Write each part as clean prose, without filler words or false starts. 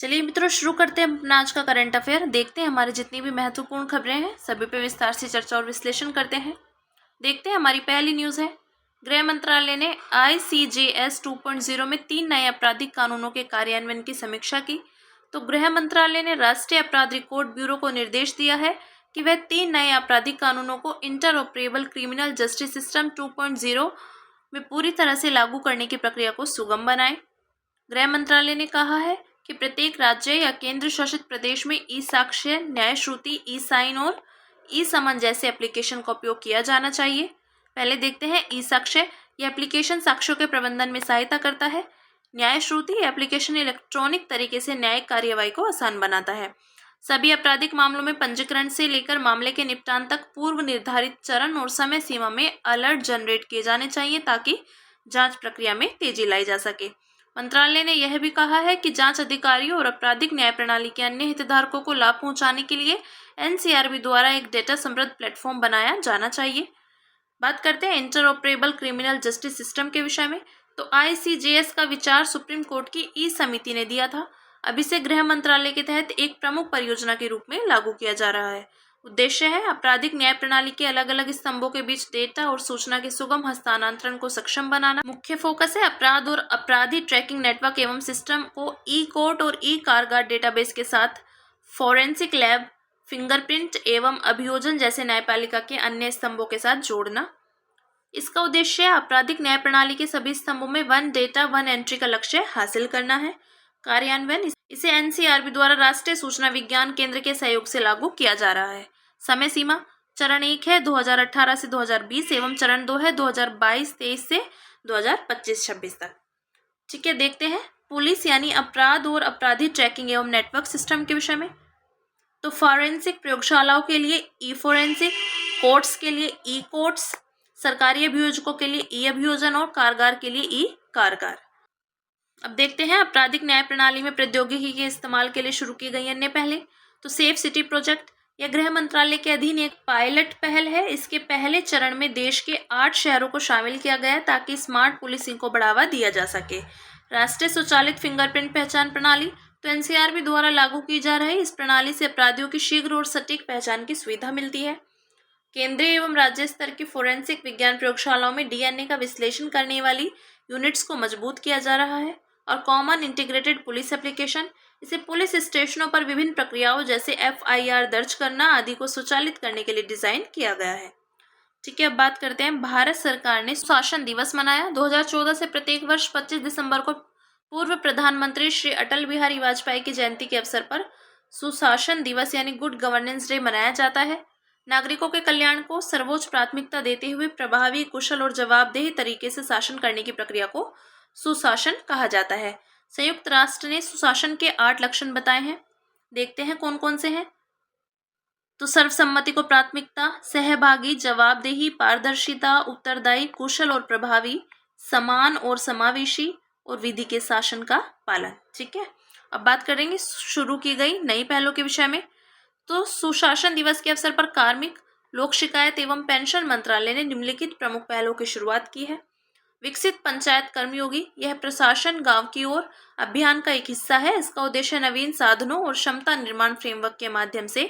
चलिए मित्रों, शुरू करते हैं अपना आज का करंट अफेयर। देखते हैं हमारी जितनी भी महत्वपूर्ण खबरें हैं सभी पे विस्तार से चर्चा और विश्लेषण करते हैं। देखते हैं हमारी पहली न्यूज़ है, गृह मंत्रालय ने ICJS 2.0 में 3 नए आपराधिक कानूनों के कार्यान्वयन की समीक्षा की। तो गृह मंत्रालय ने राष्ट्रीय अपराध रिकॉर्ड ब्यूरो को निर्देश दिया है कि वह 3 नए आपराधिक कानूनों को इंटरऑपरेबल क्रिमिनल जस्टिस सिस्टम 2.0 में पूरी तरह से लागू करने की प्रक्रिया को सुगम बनाए। गृह मंत्रालय ने कहा है कि प्रत्येक राज्य या केंद्र शासित प्रदेश में ई साक्ष्य, न्याय श्रुति, ई साइन और ई समन जैसे एप्लीकेशन का उपयोग किया जाना चाहिए। पहले देखते हैं ई साक्ष्य। यह एप्लीकेशन साक्ष्यों के प्रबंधन में सहायता करता है। न्याय श्रुति एप्लीकेशन इलेक्ट्रॉनिक तरीके से न्यायिक कार्यवाही को आसान बनाता है। सभी आपराधिक मामलों में पंजीकरण से लेकर मामले के निपटान तक पूर्व निर्धारित चरण और समय सीमा में अलर्ट जनरेट किए जाने चाहिए ताकि जांच प्रक्रिया में तेजी लाई जा सके। मंत्रालय ने यह भी कहा है कि जांच अधिकारियों और आपराधिक न्याय प्रणाली के अन्य हितधारकों को लाभ पहुंचाने के लिए NCRB द्वारा एक डेटा समृद्ध प्लेटफॉर्म बनाया जाना चाहिए। बात करते हैं इंटरऑपरेबल क्रिमिनल जस्टिस सिस्टम के विषय में। तो ICJS का विचार सुप्रीम कोर्ट की ई समिति ने दिया था। अब इसे गृह मंत्रालय के तहत एक प्रमुख परियोजना के रूप में लागू किया जा रहा है। उद्देश्य है आपराधिक न्याय प्रणाली के अलग अलग स्तंभों के बीच डेटा और सूचना के सुगम हस्तांतरण को सक्षम बनाना। मुख्य फोकस है अपराध और अपराधी ट्रैकिंग नेटवर्क एवं सिस्टम को ई कोर्ट और ई कारगर डेटाबेस के साथ फोरेंसिक लैब, फिंगरप्रिंट एवं अभियोजन जैसे न्यायपालिका के अन्य स्तंभों के साथ जोड़ना। इसका उद्देश्य आपराधिक न्याय प्रणाली के सभी स्तंभों में वन डेटा वन एंट्री का लक्ष्य हासिल करना है। कार्यान्वयन इसे NCRB द्वारा राष्ट्रीय सूचना विज्ञान केंद्र के सहयोग से लागू किया जा रहा है। समय सीमा चरण 1 है 2018 से 2020 एवं चरण 2 है 2022-23 से 2025-26 तक। ठीक है, देखते हैं पुलिस यानी अपराध और अपराधी ट्रैकिंग एवं नेटवर्क सिस्टम के विषय में। तो फॉरेंसिक प्रयोगशालाओं के लिए ई फोरेंसिक, कोर्ट्स के लिए ई कोर्ट्स, सरकारी अभियोजकों के लिए ई अभियोजन और कारगर के लिए ई कारगर। अब देखते हैं आपराधिक न्याय प्रणाली में प्रौद्योगिकी के इस्तेमाल के लिए शुरू की गई अन्य पहले। तो सेफ सिटी प्रोजेक्ट, यह गृह मंत्रालय के अधीन एक पायलट पहल है। इसके पहले चरण में देश के 8 शहरों को शामिल किया गया है ताकि स्मार्ट पुलिसिंग को बढ़ावा दिया जा सके। राष्ट्रीय स्वचालित फिंगरप्रिंट पहचान प्रणाली, तो NCRB द्वारा लागू की जा रही इस प्रणाली से अपराधियों की शीघ्र और सटीक पहचान की सुविधा मिलती है। केंद्रीय एवं राज्य स्तर की फोरेंसिक विज्ञान प्रयोगशालाओं में DNA का विश्लेषण करने वाली यूनिट्स को मजबूत किया जा रहा है। और कॉमन इंटीग्रेटेड पुलिस एप्लीकेशन, इसे पुलिस स्टेशनों पर विभिन्न प्रक्रियाओं जैसे FIR दर्ज करना आदि को स्वचालित करने के लिए डिजाइन किया गया है। ठीक है, अब बात करते हैं भारत सरकार ने सुशासन दिवस मनाया। 2014 से प्रत्येक वर्ष 25 दिसंबर को पूर्व प्रधानमंत्री श्री अटल बिहारी वाजपेयी की जयंती के अवसर पर सुशासन दिवस यानी गुड गवर्नेंस डे मनाया जाता है। नागरिकों के कल्याण को सर्वोच्च प्राथमिकता देते हुए प्रभावी, कुशल और जवाबदेह तरीके से शासन करने की प्रक्रिया को सुशासन कहा जाता है। संयुक्त राष्ट्र ने सुशासन के 8 लक्षण बताए हैं। देखते हैं कौन कौन से हैं। तो सर्वसम्मति को प्राथमिकता, सहभागी, जवाबदेही, पारदर्शिता, उत्तरदायी, कुशल और प्रभावी, समान और समावेशी और विधि के शासन का पालन। ठीक है, अब बात करेंगे शुरू की गई नई पहलों के विषय में। तो सुशासन दिवस के अवसर पर कार्मिक, लोक शिकायत एवं पेंशन मंत्रालय ने निम्नलिखित प्रमुख पहलों की शुरुआत की है। विकसित पंचायत कर्मयोगी, यह प्रशासन गांव की ओर अभियान का एक हिस्सा है। इसका उद्देश्य नवीन साधनों और क्षमता निर्माण फ्रेमवर्क के माध्यम से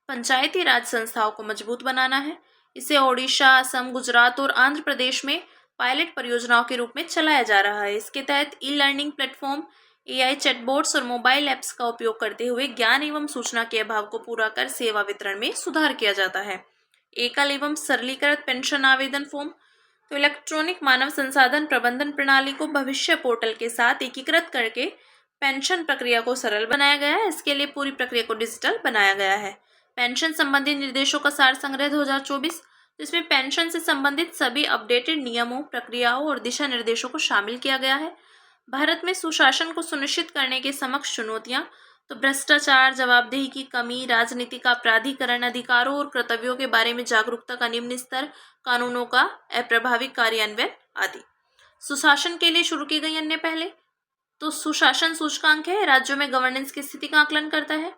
पंचायती राज संस्थाओं को मजबूत बनाना है। इसे ओडिशा, असम, गुजरात और आंध्र प्रदेश में पायलट परियोजनाओं के रूप में चलाया जा रहा है। इसके तहत ई-लर्निंग प्लेटफॉर्म, AI चैटबॉट्स और मोबाइल ऐप्स का उपयोग करते हुए ज्ञान एवं सूचना के अभाव को पूरा कर सेवा वितरण में सुधार किया जाता है। एकल एवं सरलीकृत पेंशन आवेदन फॉर्म, तो इलेक्ट्रॉनिक मानव संसाधन प्रबंधन प्रणाली को भविष्य पोर्टल के साथ एकीकृत करके पेंशन प्रक्रिया को सरल बनाया गया है। इसके लिए पूरी प्रक्रिया को डिजिटल बनाया गया है। पेंशन संबंधी निर्देशों का सार संग्रह 2024, जिसमें पेंशन से संबंधित सभी अपडेटेड नियमों, प्रक्रियाओं और दिशा निर्देशों को शामिल किया गया है। भारत में सुशासन को सुनिश्चित करने के समक्ष चुनौतियां, तो भ्रष्टाचार, जवाबदेही की कमी, राजनीति का अपराधीकरण, अधिकारों और कर्तव्यों के बारे में जागरूकता का निम्न स्तर, कानूनों का अप्रभावी कार्यान्वयन आदि। सुशासन के लिए शुरू की गई अन्य पहले। तो सुशासन सूचकांक है, राज्यों में गवर्नेंस की स्थिति का आकलन करता है।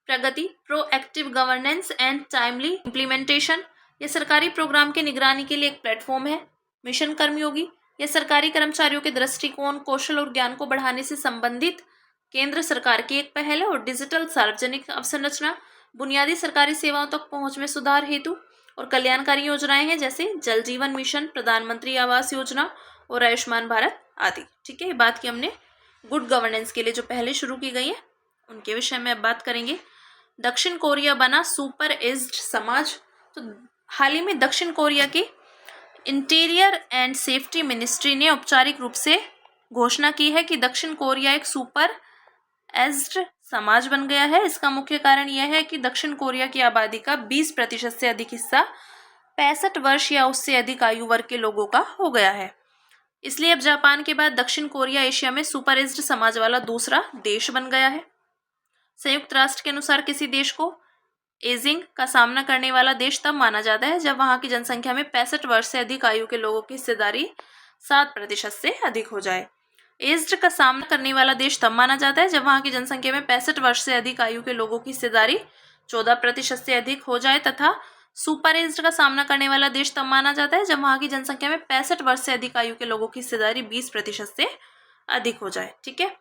Pragati, proactive governance and timely implementation, यह सरकारी प्रोग्राम की निगरानी के लिए एक प्लेटफॉर्म है। मिशन कर्मयोगी, यह सरकारी कर्मचारियों के दृष्टिकोण, कौशल और ज्ञान को बढ़ाने से संबंधित केंद्र सरकार की एक पहल है। और डिजिटल सार्वजनिक अवसंरचना बुनियादी सरकारी सेवाओं तक पहुंच में सुधार हेतु और कल्याणकारी योजनाएं हैं, जैसे जल जीवन मिशन, प्रधानमंत्री आवास योजना और आयुष्मान भारत आदि। ठीक है, बात की हमने गुड गवर्नेंस के लिए जो पहले शुरू की गई है उनके विषय में अब बात करेंगे। दक्षिण कोरिया बना सुपर एज्ड समाज। तो हाल ही में दक्षिण कोरिया की इंटीरियर एंड सेफ्टी मिनिस्ट्री ने औपचारिक रूप से घोषणा की है कि दक्षिण कोरिया एक सुपर एज्ड समाज बन गया है। इसका मुख्य कारण यह है कि दक्षिण कोरिया की आबादी का 20% से अधिक हिस्सा 65 वर्ष या उससे अधिक आयु वर्ग के लोगों का हो गया है। इसलिए अब जापान के बाद दक्षिण कोरिया एशिया में सुपर एज्ड समाज वाला दूसरा देश बन गया है। संयुक्त राष्ट्र के अनुसार किसी देश को एजिंग का सामना करने वाला देश तब माना जाता है जब वहां की जनसंख्या में 65 वर्ष से अधिक आयु के लोगों की हिस्सेदारी 7% से अधिक हो जाए। एज्ड का सामना करने वाला देश तब माना जाता है जब वहां की जनसंख्या में 65 वर्ष से अधिक आयु के लोगों की हिस्सेदारी 14% से अधिक हो जाए, तथा सुपर एज्ड का सामना करने वाला देश तब माना जाता है जब वहां की जनसंख्या में 65 वर्ष से अधिक आयु के लोगों की हिस्सेदारी 20% से अधिक हो जाए। ठीक है,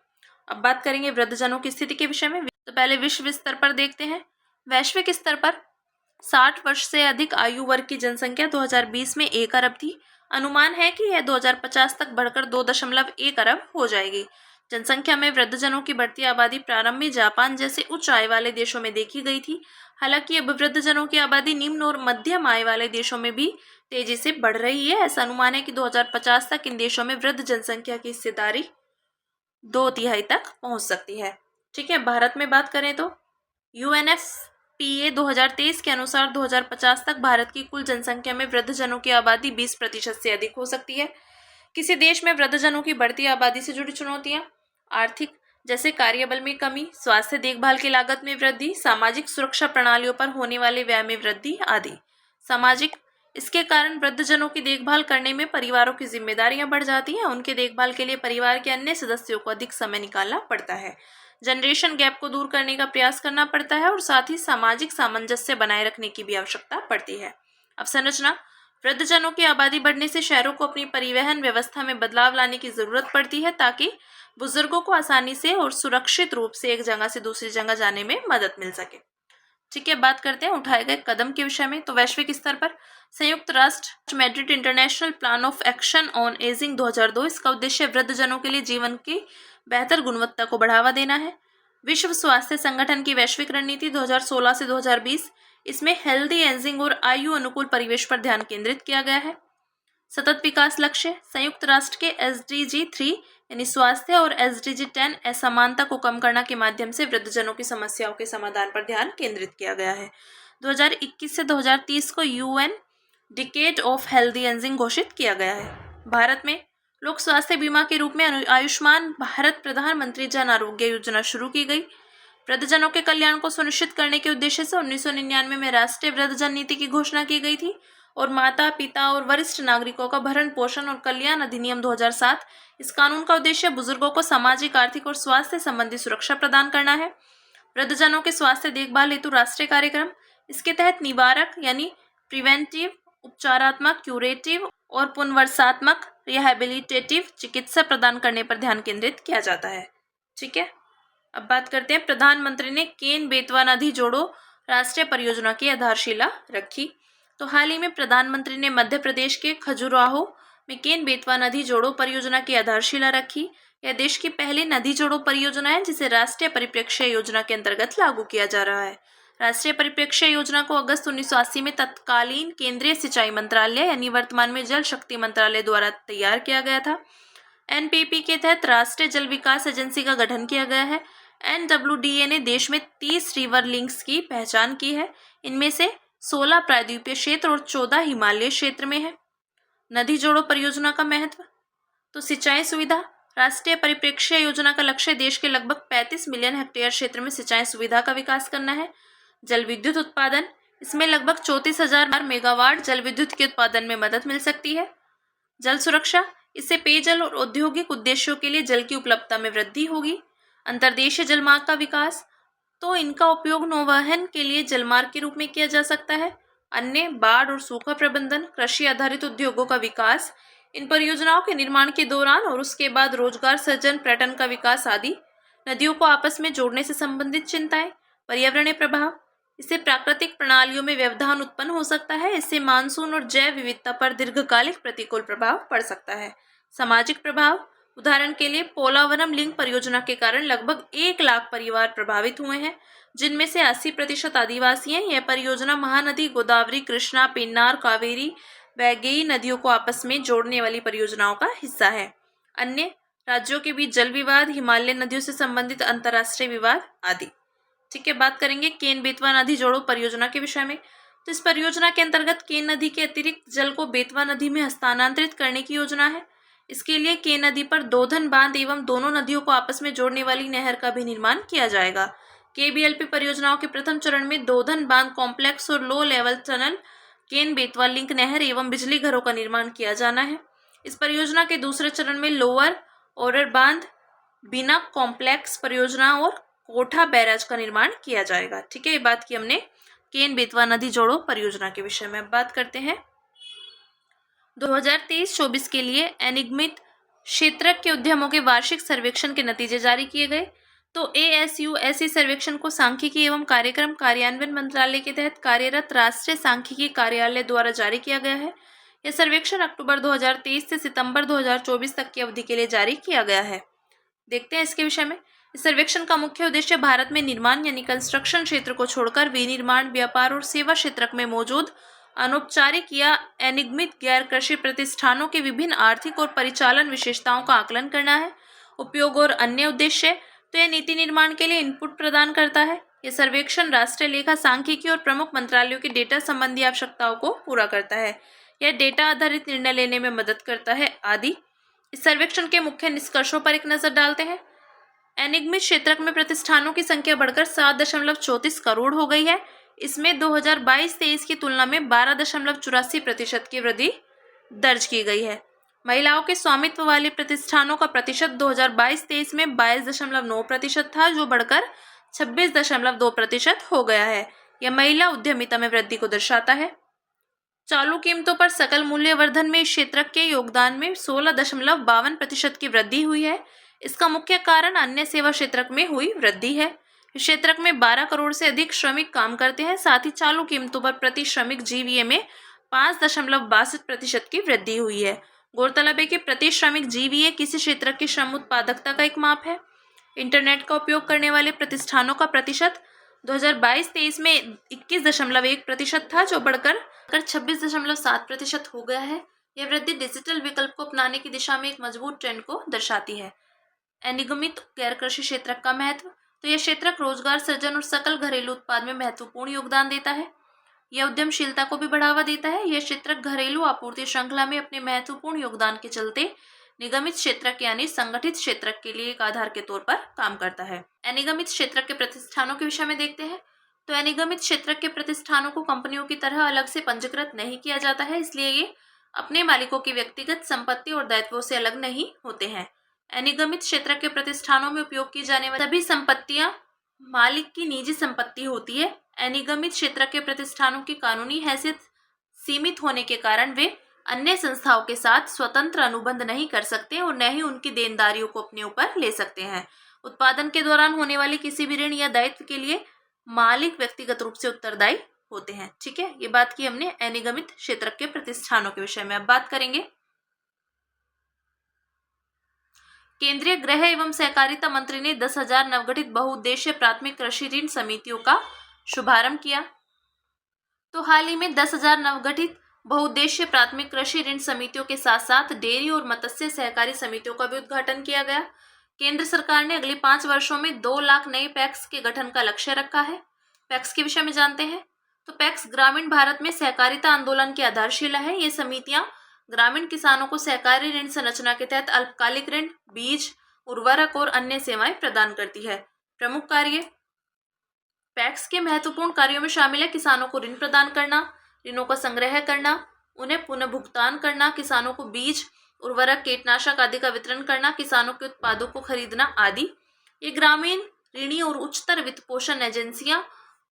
अब बात करेंगे वृद्धजनों की स्थिति के विषय में। तो पहले विश्व स्तर पर देखते हैं। वैश्विक स्तर पर 60 वर्ष से अधिक आयु वर्ग की जनसंख्या 2020 में 1 अरब थी। अनुमान है कि यह 2050 तक बढ़कर 2.1 अरब हो जाएगी। जनसंख्या में वृद्धजनों की बढ़ती आबादी प्रारंभ में जापान जैसे उच्च आय वाले देशों में देखी गई थी। हालांकि अब वृद्धजनों की आबादी निम्न और मध्यम आय वाले देशों में भी तेजी से बढ़ रही है। ऐसा अनुमान है कि 2050 तक इन देशों में वृद्ध जनसंख्या की हिस्सेदारी 2/3 तक पहुंच सकती है। ठीक है, भारत में बात करें तो UNFPA 2023 के अनुसार 2050 तक भारत की कुल जनसंख्या में वृद्धजनों की आबादी 20% से अधिक हो सकती है। किसी देश में वृद्धजनों की बढ़ती आबादी से जुड़ी चुनौतियां आर्थिक, जैसे कार्यबल में कमी, स्वास्थ्य देखभाल की लागत में वृद्धि, सामाजिक सुरक्षा प्रणालियों पर होने वाले व्यय में वृद्धि आदि। सामाजिक, इसके कारण वृद्धजनों की देखभाल करने में परिवारों की जिम्मेदारियां बढ़ जाती हैं। उनके देखभाल के लिए परिवार के अन्य सदस्यों को अधिक समय निकालना पड़ता है। जनरेशन गैप को दूर करने का प्रयास करना पड़ता है और साथ ही सामाजिक सामंजस्य बनाए रखने की भी आवश्यकता पड़ती है। अवसंरचना, वृद्धजनों की आबादी बढ़ने से शहरों को अपनी परिवहन व्यवस्था में बदलाव लाने की जरूरत पड़ती है ताकि बुजुर्गों को आसानी से और सुरक्षित रूप से एक जगह से दूसरी जगह जाने में मदद मिल सके। ठीक है, बात करते हैं उठाए गए कदम के विषय में। तो वैश्विक स्तर पर संयुक्त राष्ट्र Madrid international plan of action on ageing 2002, इसका उद्देश्य वृद्धजनों के लिए जीवन की बेहतर गुणवत्ता को बढ़ावा देना है। विश्व स्वास्थ्य संगठन की वैश्विक रणनीति 2016 से 2020, इसमें हेल्दी एजिंग और आयु अनुकूल परिवेश पर ध्यान केंद्रित किया गया है। सतत विकास लक्ष्य, संयुक्त राष्ट्र के SDG 3 यानी स्वास्थ्य और SDG 10 असमानता को कम करने के माध्यम से वृद्धजनों की समस्याओं के समाधान पर ध्यान केंद्रित किया गया है। 2021 से 2030 को UN decade of healthy ageing घोषित किया गया है। भारत में लोक स्वास्थ्य बीमा के रूप में आयुष्मान भारत प्रधानमंत्री जन आरोग्य योजना शुरू की गई। वृद्धजनों के कल्याण को सुनिश्चित करने के उद्देश्य से 1999 में राष्ट्रीय वृद्धजन नीति की घोषणा की गई थी और माता पिता और वरिष्ठ नागरिकों का भरण पोषण और कल्याण अधिनियम 2007, इस कानून का उद्देश्य बुजुर्गों को सामाजिक, आर्थिक और स्वास्थ्य संबंधी सुरक्षा प्रदान करना है। वृद्धजनों के स्वास्थ्य देखभाल हेतु राष्ट्रीय कार्यक्रम, इसके तहत निवारक यानी प्रिवेंटिव, उपचारात्मक, क्यूरेटिव और पुनर्वासात्मक रिहैबिलिटेटिव चिकित्सा प्रदान करने पर ध्यान केंद्रित किया जाता है। ठीक है, अब बात करते हैं प्रधानमंत्री ने केन बेतवा नदी जोड़ो राष्ट्रीय परियोजना की आधारशिला रखी। तो हाल ही में प्रधानमंत्री ने मध्य प्रदेश के खजुराहो में केन बेतवा नदी जोड़ो परियोजना की आधारशिला रखी। यह देश की पहली नदी जोड़ो परियोजना है जिसे राष्ट्रीय परिप्रेक्ष्य योजना के अंतर्गत लागू किया जा रहा है। राष्ट्रीय परिप्रेक्ष्य योजना को अगस्त 1980 में तत्कालीन केंद्रीय सिंचाई मंत्रालय यानी वर्तमान में जल शक्ति मंत्रालय द्वारा तैयार किया गया था। NPP के तहत राष्ट्रीय जल विकास एजेंसी का गठन किया गया है। NWDA ने देश में 30 रिवर लिंक्स की पहचान की है। इनमें से 16 प्रायद्वीपीय क्षेत्र और 14 हिमालय क्षेत्र में है। नदी जोड़ो परियोजना का महत्व, तो सिंचाई सुविधा, राष्ट्रीय परिप्रेक्ष्य योजना का लक्ष्य देश के लगभग 35 मिलियन हेक्टेयर क्षेत्र में सिंचाई सुविधा का विकास करना है। जल विद्युत उत्पादन, इसमें लगभग 34,000 मेगावाट जल विद्युत के उत्पादन में मदद मिल सकती है। जल सुरक्षा, इससे पेयजल और औद्योगिक उद्देश्यों के लिए जल की उपलब्धता में वृद्धि होगी। अंतर्देशीय जलमार्ग का विकास, तो इनका उपयोग नौवहन के लिए जलमार्ग के रूप में किया जा सकता है। अन्य बाढ़ और सूखा प्रबंधन, कृषि आधारित उद्योगों का विकास, इन परियोजनाओं के निर्माण के दौरान और उसके बाद रोजगार सृजन, पर्यटन का विकास आदि। नदियों को आपस में जोड़ने से संबंधित चिंताएं, पर्यावरणीय प्रभाव, इससे प्राकृतिक प्रणालियों में व्यवधान उत्पन्न हो सकता है, इससे मानसून और जैव विविधता पर दीर्घकालिक प्रतिकूल प्रभाव पड़ सकता है। सामाजिक प्रभाव, उदाहरण के लिए पोलावरम लिंक परियोजना के कारण लगभग 1 लाख परिवार प्रभावित हुए हैं, जिनमें से 80% आदिवासी हैं। यह परियोजना महानदी गोदावरी, कृष्णा, पेन्नार, कावेरी, वैगई नदियों को आपस में जोड़ने वाली परियोजनाओं का हिस्सा है। अन्य राज्यों के बीच जल विवाद, हिमालय नदियों से संबंधित अंतर्राष्ट्रीय विवाद आदि। ठीक है, बात करेंगे केन बेतवा नदी जोड़ो परियोजना के विषय में। तो इस परियोजना के अंतर्गत केन नदी के अतिरिक्त जल को बेतवा नदी में हस्तांतरित करने की योजना है। इसके लिए केन नदी पर दोधन बांध एवं दोनों नदियों को आपस में जोड़ने वाली नहर का भी निर्माण किया जाएगा। केबीएलपी परियोजनाओं के प्रथम चरण में दोधन बांध कॉम्प्लेक्स और low level tunnel, Ken Betwa link नहर एवं बिजली घरों का निर्माण किया जाना है। इस परियोजना के दूसरे चरण में लोअर ओरर बांध, बिना कॉम्प्लेक्स परियोजना और कोठा बैराज का निर्माण किया जाएगा। ठीक है, ये बात की हमने केन बेतवा नदी जोड़ो परियोजना के विषय में। अब बात करते हैं 2023-24 के लिए अनिगमित क्षेत्रक के उद्यमों के वार्षिक सर्वेक्षण के नतीजे जारी किए गए। तो ASU सर्वेक्षण को सांख्यिकी एवं कार्यक्रम कार्यान्वयन मंत्रालय के तहत कार्यरत राष्ट्रीय सांख्यिकी कार्यालय द्वारा जारी किया गया है। यह सर्वेक्षण अक्टूबर 2023 से सितंबर 2024 तक की अवधि के लिए जारी किया गया है। देखते हैं इसके विषय में। इस सर्वेक्षण का मुख्य उद्देश्य भारत में निर्माण यानी कंस्ट्रक्शन क्षेत्र को छोड़कर विनिर्माण, व्यापार और सेवा क्षेत्र में मौजूद अनौपचारिक या अनिगमित गैर कृषि प्रतिष्ठानों के विभिन्न आर्थिक और परिचालन विशेषताओं का आकलन करना है। उपयोग और अन्य उद्देश्य, तो यह नीति निर्माण के लिए इनपुट प्रदान करता है। यह सर्वेक्षण राष्ट्रीय लेखा सांख्यिकी और प्रमुख मंत्रालयों की डेटा संबंधी आवश्यकताओं को पूरा करता है। यह डेटा आधारित निर्णय लेने में मदद करता है आदि। इस सर्वेक्षण के मुख्य निष्कर्षों पर एक नजर डालते हैं। अनिगमित क्षेत्र में प्रतिष्ठानों की संख्या बढ़कर 7.34 करोड़ हो गई है। इसमें 2022-23 की तुलना में 12.84% की वृद्धि दर्ज की गई है। महिलाओं के स्वामित्व वाले प्रतिष्ठानों का प्रतिशत 2022-23 में 22.9% था, जो बढ़कर 26.2% हो गया है। यह महिला उद्यमिता में वृद्धि को दर्शाता है। चालू कीमतों पर सकल मूल्यवर्धन में इस क्षेत्र के योगदान में 16.52% की वृद्धि हुई है। इसका मुख्य कारण अन्य सेवा क्षेत्र में हुई वृद्धि है। इस क्षेत्र में 12 करोड़ से अधिक श्रमिक काम करते हैं। साथ ही चालू कीमतों पर प्रति श्रमिक जीवीए में 5.62% की वृद्धि हुई है। गौरतलब है कि प्रति श्रमिक जीवीए किसी क्षेत्र की श्रम उत्पादकता का एक माप है। इंटरनेट का उपयोग करने वाले प्रतिष्ठानों का प्रतिशत 2022-23 में 21.1% था, जो बढ़कर 26.7% हो गया है। यह वृद्धि डिजिटल विकल्प को अपनाने की दिशा में एक मजबूत ट्रेंड को दर्शाती है। अनिगमित गैर कृषि क्षेत्र का महत्व, तो यह क्षेत्र रोजगार सृजन और सकल घरेलू उत्पाद में महत्वपूर्ण योगदान देता है। यह उद्यमशीलता को भी बढ़ावा देता है। यह क्षेत्र घरेलू आपूर्ति श्रृंखला में अपने महत्वपूर्ण योगदान के चलते निगमित क्षेत्र यानी संगठित क्षेत्र के लिए एक आधार के तौर पर काम करता है। अनिगमित क्षेत्र के प्रतिष्ठानों के विषय में देखते हैं। तो अनिगमित क्षेत्र के प्रतिष्ठानों को कंपनियों की तरह अलग से पंजीकृत नहीं किया जाता है, इसलिए ये अपने मालिकों की व्यक्तिगत संपत्ति और दायित्वों से अलग नहीं होते हैं। अनिगमित क्षेत्र के प्रतिष्ठानों में उपयोग की जाने वाली सभी संपत्तियां मालिक की निजी संपत्ति होती है। अनिगमित क्षेत्र के प्रतिष्ठानों की कानूनी हैसियत सीमित होने के कारण वे अन्य संस्थाओं के साथ स्वतंत्र अनुबंध नहीं कर सकते और न ही उनकी देनदारियों को अपने ऊपर ले सकते हैं। उत्पादन के दौरान होने वाले किसी भी ऋण या दायित्व के लिए मालिक व्यक्तिगत रूप से उत्तरदायी होते हैं। ठीक है, ये बात की हमने अनिगमित क्षेत्र के प्रतिष्ठानों के विषय में। अब बात करेंगे केंद्रीय गृह एवं सहकारिता मंत्री ने 10,000 नवगठित बहुउद्देशीय प्राथमिक कृषि ऋण समितियों का शुभारंभ किया। तो हाल ही में 10,000 नवगठित बहुउद्देशीय प्राथमिक कृषि ऋण समितियों के साथ साथ डेयरी और मत्स्य सहकारी समितियों का भी उद्घाटन किया गया। केंद्र सरकार ने अगले 5 वर्षों में 2 लाख नए पैक्स के गठन का लक्ष्य रखा है। पैक्स के विषय में जानते हैं। तो पैक्स ग्रामीण भारत में सहकारिता आंदोलन की आधारशिला है। ये समितियां ग्रामीण किसानों को सहकारी ऋण संरचना के तहत अल्पकालिक ऋण, बीज, उर्वरक और अन्य सेवाएं प्रदान करती है। प्रमुख कार्य पैक्स के महत्वपूर्ण कार्यों में शामिल है किसानों को ऋण प्रदान करना, ऋणों का संग्रह करना, उन्हें पुनः भुगतान करना, किसानों को बीज, उर्वरक, कीटनाशक आदि का वितरण करना, किसानों के उत्पादों को खरीदना आदि। ये ग्रामीण ऋणी और उच्चतर वित्त पोषण एजेंसियां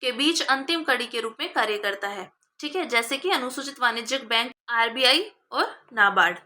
के बीच अंतिम कड़ी के रूप में कार्य करता है। ठीक है, जैसे कि अनुसूचित वाणिज्यिक बैंक, RBI और नाबार्ड।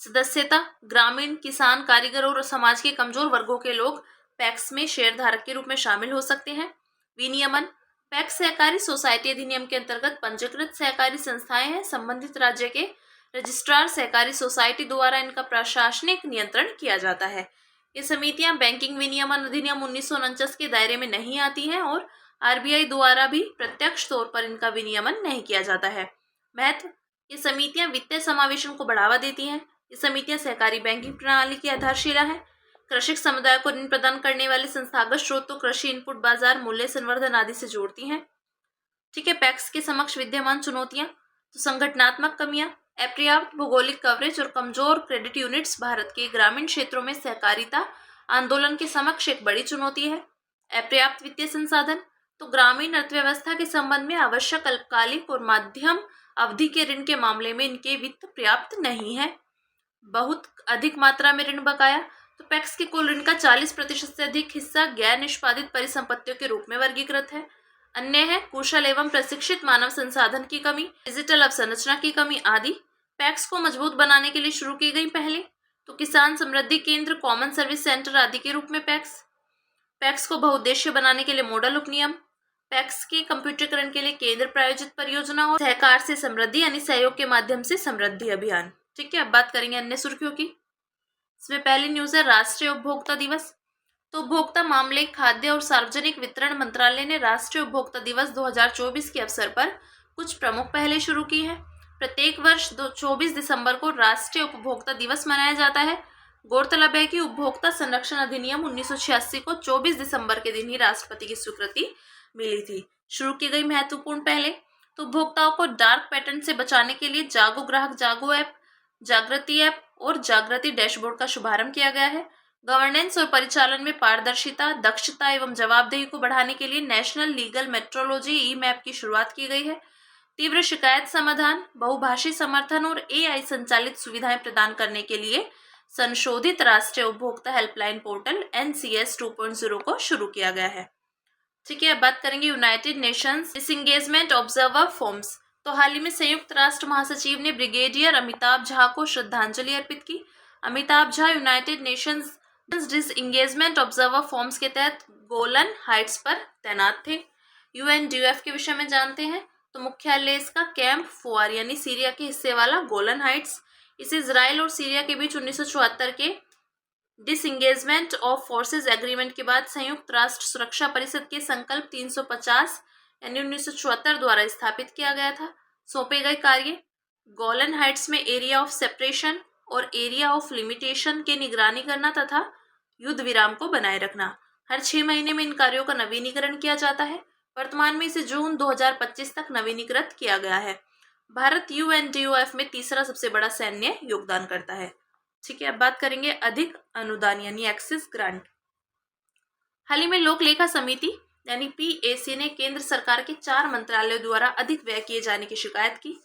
सदस्यता ग्रामीण, किसान, कारीगर और समाज के कमजोर वर्गों के लोग पैक्स में शेयर धारक के रूप में शामिल हो सकते हैं। विनियमन, पैक्स सहकारी सोसाइटी अधिनियम के अंतर्गत पंजीकृत सहकारी संस्थाएं हैं। संबंधित राज्य के रजिस्ट्रार सहकारी सोसाइटी द्वारा इनका प्रशासनिक नियंत्रण किया जाता है। ये समितियां बैंकिंग विनियमन अधिनियम 1949 के दायरे में नहीं आती हैं और आरबीआई द्वारा भी प्रत्यक्ष तौर पर इनका विनियमन नहीं किया जाता है। महत्व, ये समितियां वित्तीय समावेशन को बढ़ावा देती हैं। ये समितियां सहकारी बैंकिंग प्रणाली की आधारशिला है। कृषक समुदाय को ऋण प्रदान करने वाले संस्थागत स्रोतों, कृषि इनपुट बाजार, मूल्य संवर्धन आदि से जोड़ती हैं। ठीक है, पैक्स के समक्ष विद्यमान चुनौतियां, तो संगठनात्मक कमियां, अपर्याप्त भौगोलिक कवरेज और कमजोर क्रेडिट यूनिट्स भारत के ग्रामीण क्षेत्रों में सहकारिता आंदोलन के समक्ष एक बड़ी चुनौती है। अपर्याप्त वित्तीय संसाधन, तो ग्रामीण अर्थव्यवस्था के संबंध में आवश्यक अल्पकालिक और मध्यम अवधि के ऋण के मामले में इनके वित्त पर्याप्त नहीं है। बहुत अधिक मात्रा में ऋण बकाया, तो पैक्स के कुल ऋण का 40% से अधिक हिस्सा गैर निष्पादित परिसंपत्तियों के रूप में वर्गीकृत है। अन्य है कुशल एवं प्रशिक्षित मानव संसाधन की कमी, डिजिटल अवसंरचना की कमी आदि। पैक्स को मजबूत बनाने के लिए शुरू की गई पहले, तो किसान समृद्धि केंद्र, कॉमन सर्विस सेंटर आदि के रूप में पैक्स को बहुउद्देश्य बनाने के लिए मॉडल उपनियम, पैक्स के कंप्यूटरीकरण के लिए केंद्र प्रायोजित परियोजना और सहकार से समृद्धि यानी सहयोग के माध्यम से समृद्धि अभियान। ठीक है, अब बात करेंगे अन्य सुर्खियों की। इसमें पहली न्यूज है राष्ट्रीय उपभोक्ता दिवस। तो उपभोक्ता मामले, खाद्य और सार्वजनिक वितरण मंत्रालय ने राष्ट्रीय उपभोक्ता दिवस 2024 के अवसर पर कुछ प्रमुख पहलें शुरू की है। प्रत्येक वर्ष 24 दिसंबर को राष्ट्रीय उपभोक्ता दिवस मनाया जाता है। गौरतलब है कि उपभोक्ता संरक्षण अधिनियम 1986 को 24 दिसंबर के दिन ही राष्ट्रपति की स्वीकृति मिली थी। शुरू की गई महत्वपूर्ण पहले, तो उपभोक्ताओं को डार्क पैटर्न से बचाने के लिए जागो ग्राहक जागो ऐप, जागृति ऐप और जागृति डैशबोर्ड का शुभारंभ किया गया है। गवर्नेंस और परिचालन में पारदर्शिता, दक्षता एवं जवाबदेही को बढ़ाने के लिए नेशनल लीगल मेट्रोलॉजी ई मैप की शुरुआत की गई है। तीव्र शिकायत समाधान, बहुभाषी समर्थन और एआई संचालित सुविधाएं प्रदान करने के लिए संशोधित राष्ट्रीय उपभोक्ता हेल्पलाइन पोर्टल NCS 2.0 को शुरू किया गया है। ठीक है, अब बात करेंगे United Nations disengagement observer forms. तो हाल ही में संयुक्त राष्ट्र महासचिव ने ब्रिगेडियर अमिताभ झा को श्रद्धांजलि अर्पित की। Amitabh Jha United Nations disengagement observer forms के तहत गोलन हाइट्स पर तैनात थे। UNDOF के विषय में जानते हैं, तो मुख्यालय इसका कैंप फुआर यानी सीरिया के हिस्से वाला गोलन हाइट्स। इसे इजराइल और सीरिया के बीच 1974 के डिसएंगेजमेंट ऑफ फोर्सेस एग्रीमेंट के बाद संयुक्त राष्ट्र सुरक्षा परिषद के संकल्प 350 यानी 1974 द्वारा स्थापित किया गया था। सौंपे गए कार्य, गोलन हाइट्स में एरिया ऑफ सेपरेशन और एरिया ऑफ लिमिटेशन के निगरानी करना तथा युद्ध विराम को बनाए रखना। हर 6 महीने में इन कार्यों का नवीनीकरण किया जाता है। वर्तमान में इसे जून 2025 तक नवीनीकृत किया गया है। भारत UNDOF में तीसरा सबसे बड़ा सैन्य योगदान करता है। ठीक है, अब बात करेंगे अधिक अनुदान यानी एक्सेस ग्रांट। हाल ही में लोक लेखा समिति यानी PAC ने केंद्र सरकार के 4 मंत्रालयों द्वारा अधिक व्यय किए जाने की शिकायत की।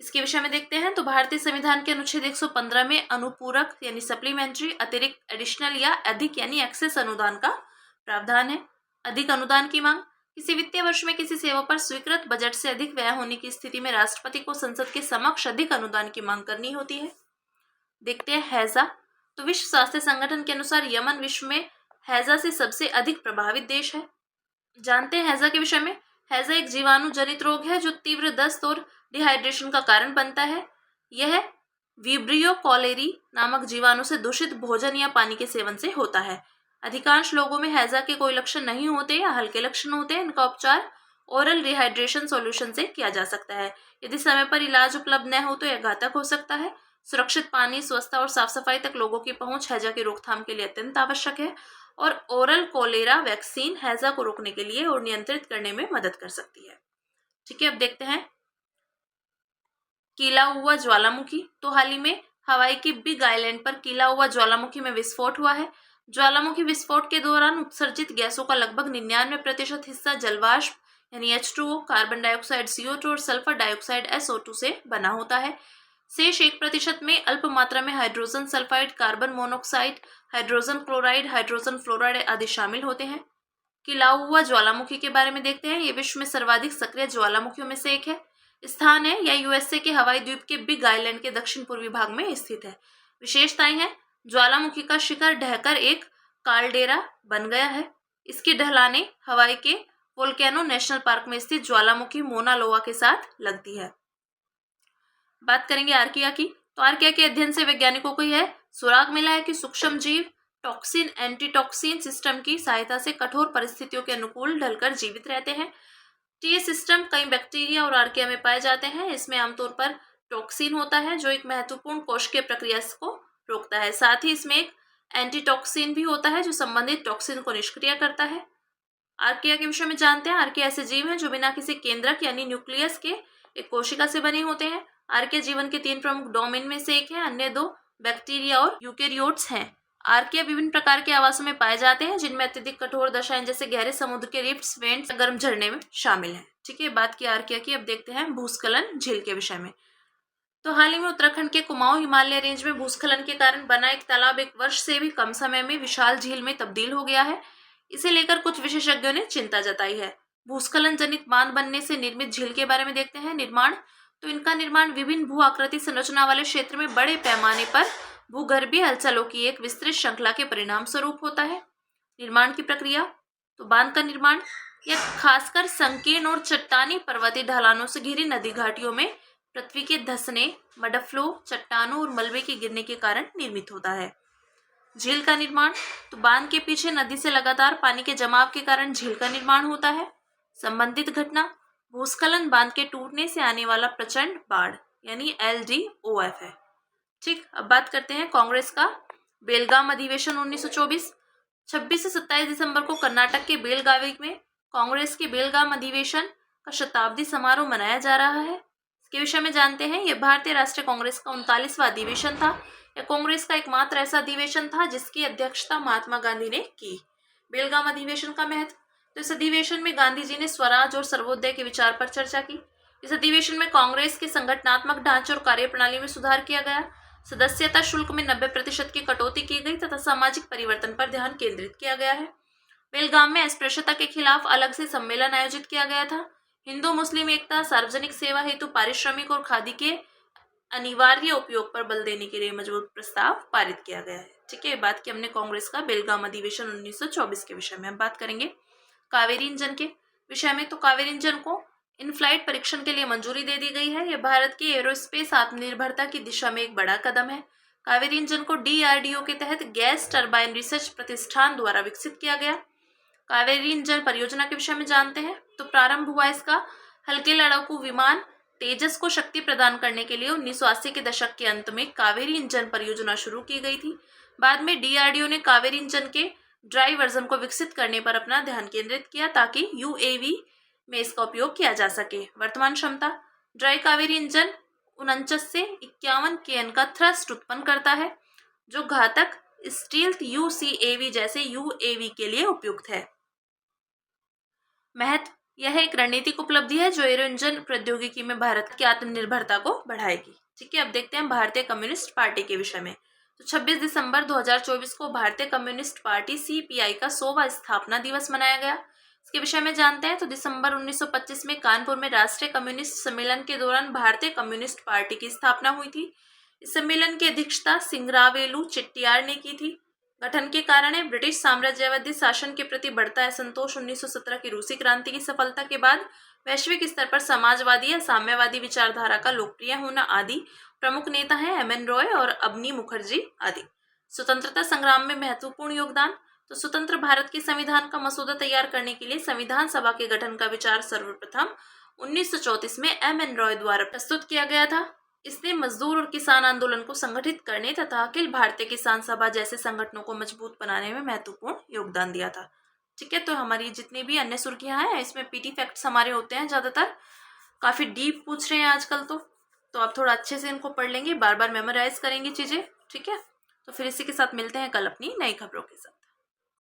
इसके विषय में देखते हैं, तो भारतीय संविधान के अनुच्छेद 115 में अनुपूरक यानी सप्लीमेंट्री, अतिरिक्त, एडिशनल या अधिक यानी एक्सेस अनुदान का प्रावधान है। अधिक अनुदान की मांग, किसी वित्तीय वर्ष में किसी सेवा पर स्वीकृत बजट से अधिक व्यय होने की स्थिति में राष्ट्रपति को संसद के समक्ष अधिक अनुदान की मांग करनी होती है। देखते हैं हैजा। तो विश्व स्वास्थ्य संगठन के अनुसार यमन विश्व में हैजा से सबसे अधिक प्रभावित देश है। जानते हैं हैजा के विषय में। हैजा एक जीवाणु जनित रोग है जो तीव्र दस्त और डिहाइड्रेशन का कारण बनता है। यह विब्रियो कॉलेरी नामक जीवाणु से दूषित भोजन या पानी के सेवन से होता है। अधिकांश लोगों में हैजा के कोई लक्षण नहीं होते या हल्के लक्षण होते हैं। इनका उपचार ओरल रिहाइड्रेशन सॉल्यूशन से किया जा सकता है। यदि समय पर इलाज उपलब्ध न हो तो यह घातक हो सकता है। सुरक्षित पानी, स्वच्छता और साफ सफाई तक लोगों की पहुंच हैजा की रोकथाम के लिए अत्यंत आवश्यक है और ओरल कोलेरा वैक्सीन हैजा को रोकने के लिए और नियंत्रित करने में मदद कर सकती है। ठीक है, अब देखते हैं कीला हुआ ज्वालामुखी। तो हाल ही में हवाई की बिग आइलैंड पर कीला हुआ ज्वालामुखी में विस्फोट हुआ है। ज्वालामुखी विस्फोट के दौरान उत्सर्जित गैसों का लगभग 99% हिस्सा जलवाष्प यानी H2O, कार्बन डाइऑक्साइड CO2 और सल्फर डाइऑक्साइड SO2 से बना होता है। शेष 1% में अल्प मात्रा में hydrogen sulphide, carbon monoxide, hydrogen chloride, hydrogen fluoride आदि शामिल होते हैं। कीला हुआ ज्वालामुखी के बारे में देखते हैं। ये विश्व में सर्वाधिक सक्रिय ज्वालामुखियों में से एक है। स्थान है या USA के हवाई द्वीप के बिग आइलैंड के दक्षिण पूर्वी भाग में स्थित है। विशेषताएं हैं, ज्वालामुखी का शिखर ढहकर एक काल्डेरा बन गया है। इसकी ढलानें हवाई के वोल्केनो नेशनल पार्क में स्थित ज्वालामुखी मोना लोआ के साथ लगती है। बात करेंगे आर्किया की, तो आर्किया के अध्ययन से वैज्ञानिकों को यह सुराग मिला है कि सूक्ष्म जीव टॉक्सिन एंटीटॉक्सिन सिस्टम की सहायता से कठोर परिस्थितियों के अनुकूल ढलकर जीवित रहते हैं। ये सिस्टम कई बैक्टीरिया और आर्किया में पाए जाते हैं। इसमें आमतौर पर टॉक्सिन होता है जो एक महत्वपूर्ण कोशिकीय प्रक्रिया को रोकता है। साथ ही इसमें एक एंटीटॉक्सिन भी होता है जो संबंधित टॉक्सिन को निष्क्रिय करता है। आर्किया के विषय में जानते हैं। आर्किया ऐसे जीव हैं जो बिना किसी केंद्रक यानी न्यूक्लियस के एक कोशिका से बने होते हैं। आर्किया जीवन के 3 प्रमुख डोमेन में से एक है, अन्य 2 बैक्टीरिया और यूकेरियोट्स हैं। आर्किया विभिन्न प्रकार के आवासों में पाए जाते हैं जिनमें अत्यधिक कठोर दशाएं जैसे गहरे समुद्र के रिफ्ट्स, वेंट्स, गर्म झरने में शामिल हैं। ठीक है, बात की आर्किया की। अब देखते हैं भूस्खलन झील के विषय में। तो हाल ही में उत्तराखंड के कुमाऊं हिमालय रेंज में भूस्खलन के कारण बना एक तालाब 1 वर्ष से भी कम समय में विशाल झील में तब्दील हो गया है। इसे लेकर कुछ विशेषज्ञों ने चिंता जताई है। भूस्खलन जनित बांध बनने से निर्मित झील के बारे में देखते हैं। निर्माण, तो इनका निर्माण विभिन्न भू आकृति संरचना वाले क्षेत्र में बड़े पैमाने पर भूगर्भीय हलचलों की एक विस्तृत श्रृंखला के परिणाम स्वरूप होता है। निर्माण की प्रक्रिया, तो बांध का निर्माण यह खासकर संकीर्ण और चट्टानी पर्वतीय ढलानों से घिरी नदी घाटियों में पृथ्वी के धंसने, मड फ्लो, चट्टानों और मलबे के गिरने के कारण निर्मित होता है। झील का निर्माण, तो बांध के पीछे नदी से लगातार पानी के जमाव के कारण झील का निर्माण होता है। संबंधित घटना, भूस्खलन बांध के टूटने से आने वाला प्रचंड बाढ़ यानी LDOF है। ठीक, अब बात करते हैं कांग्रेस का बेलगाम अधिवेशन 1924। 26 से 27 दिसंबर को कर्नाटक के बेलगावी में कांग्रेस के बेलगाम अधिवेशन का शताब्दी समारोह मनाया जा रहा है। इसके विषय में जानते हैं। यह भारतीय राष्ट्रीय कांग्रेस का 39वां अधिवेशन था। यह कांग्रेस का एकमात्र ऐसा अधिवेशन था जिसकी अध्यक्षता महात्मा गांधी ने की। बेलगाम अधिवेशन का महत्व, तो इस अधिवेशन में गांधी जी ने स्वराज और सर्वोदय के विचार पर चर्चा की। इस अधिवेशन में कांग्रेस के संगठनात्मक ढांचे और कार्यप्रणाली में सुधार किया गया। सदस्यता शुल्क में 90% की कटौती की गई तथा सामाजिक परिवर्तन पर ध्यान केंद्रित किया गया है। बेलगाम में अस्पृश्यता के खिलाफ अलग से सम्मेलन आयोजित किया गया था। हिंदू मुस्लिम एकता, सार्वजनिक सेवा हेतु पारिश्रमिक और खादी के अनिवार्य उपयोग पर बल देने के लिए मजबूत प्रस्ताव पारित किया गया है। ठीक है, बात की हमने कांग्रेस का बेलगाम अधिवेशन 1924 के विषय में। अब बात करेंगे कावेरी इंजन के विषय में। तो कावेरी इंजन को इन फ्लाइट परीक्षण के लिए मंजूरी दे दी गई है। यह भारत की एरोस्पेस आत्मनिर्भरता की दिशा में एक बड़ा कदम है। कावेरी इंजन को DRDO के तहत गैस टरबाइन रिसर्च प्रतिष्ठान द्वारा विकसित किया गया। कावेरी इंजन परियोजना के विषय में जानते हैं। तो प्रारंभ हुआ इसका हल्के लड़ाकू विमान तेजस को शक्ति प्रदान करने के लिए 1980 के दशक के अंत में कावेरी इंजन परियोजना शुरू की गई थी। बाद में DRDO ने कावेरी इंजन के ड्राई वर्जन को विकसित करने पर अपना ध्यान केंद्रित किया ताकि UAV में इसका उपयोग किया जा सके। वर्तमान क्षमता, ड्राई कावेरी इंजन 49 से 51 kN का थ्रस्ट उत्पन्न करता है जो घातक स्टील्थ UCAV जैसे UAV के लिए उपयुक्त है। महत्व, यह एक रणनीतिक उपलब्धि है जो एरो इंजन प्रौद्योगिकी में भारत की आत्मनिर्भरता को बढ़ाएगी। ठीक है, अब देखते हैं भारतीय कम्युनिस्ट पार्टी के विषय में। तो 26 दिसंबर 2024 को भारतीय कम्युनिस्ट पार्टी CPI का 100वां स्थापना दिवस मनाया गया। इसके विषय में जानते हैं। तो दिसंबर 1925 में कानपुर में राष्ट्रीय कम्युनिस्ट सम्मेलन के दौरान भारतीय कम्युनिस्ट पार्टी की स्थापना हुई थी। इस सम्मेलन की अध्यक्षता सिंगरावेलु चेट्टियार ने की थी। गठन के कारण है ब्रिटिश साम्राज्यवादी शासन के प्रति बढ़ता असंतोष, 1917 की रूसी क्रांति की सफलता के बाद वैश्विक स्तर पर समाजवादी या साम्यवादी विचारधारा का लोकप्रिय होना आदि। प्रमुख नेता हैं MN रॉय और अबनी मुखर्जी आदि। स्वतंत्रता संग्राम में महत्वपूर्ण योगदान, तो स्वतंत्र भारत के संविधान का मसौदा तैयार करने के लिए संविधान सभा के गठन का विचार सर्वप्रथम 1934 में MN रॉय द्वारा प्रस्तुत किया गया था। इसने मजदूर और किसान आंदोलन को संगठित करने तथा अखिल भारतीय किसान सभा जैसे संगठनों को मजबूत बनाने में महत्वपूर्ण योगदान दिया था। ठीक है, तो हमारी जितनी भी अन्य सुर्खियां हैं इसमें PT फैक्ट्स हमारे होते हैं ज़्यादातर, काफ़ी डीप पूछ रहे हैं आजकल। तो आप थोड़ा अच्छे से इनको पढ़ लेंगे, बार बार मेमोराइज करेंगे चीज़ें। ठीक है, तो फिर इसी के साथ मिलते हैं कल अपनी नई खबरों के साथ।